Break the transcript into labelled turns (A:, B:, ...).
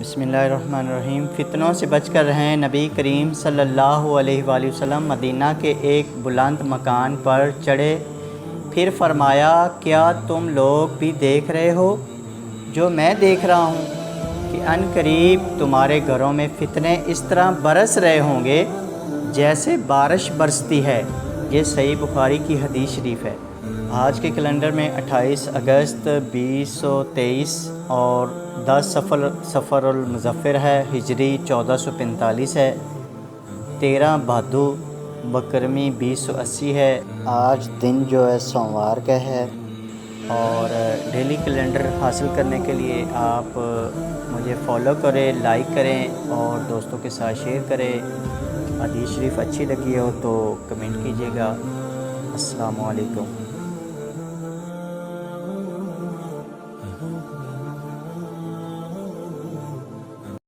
A: बिस्मिल्लाहिर्रहमानिर्रहीम। फ़ितनों से बच कर रहें। नबी करीम सल्लल्लाहु अलैहि वसल्लम मदीना के एक बुलंद मकान पर चढ़े, फिर फरमाया, क्या तुम लोग भी देख रहे हो जो मैं देख रहा हूँ कि अनकरीब तुम्हारे घरों में फ़ितने इस तरह बरस रहे होंगे जैसे बारिश बरसती है। ये सही बुखारी की हदीस शरीफ है। आज के कैलेंडर में 28 अगस्त 2023 और 10 सफ़रुल मुज़फ़्फ़र है। हिजरी 1445 है। 13 भादु बकरमी 2080 है। आज दिन जो है सोमवार का है। और डेली कैलेंडर हासिल करने के लिए आप मुझे फॉलो करें, लाइक करें और दोस्तों के साथ शेयर करें। हदीस शरीफ अच्छी लगी हो तो कमेंट कीजिएगा। अस्सलामु अलैकुम।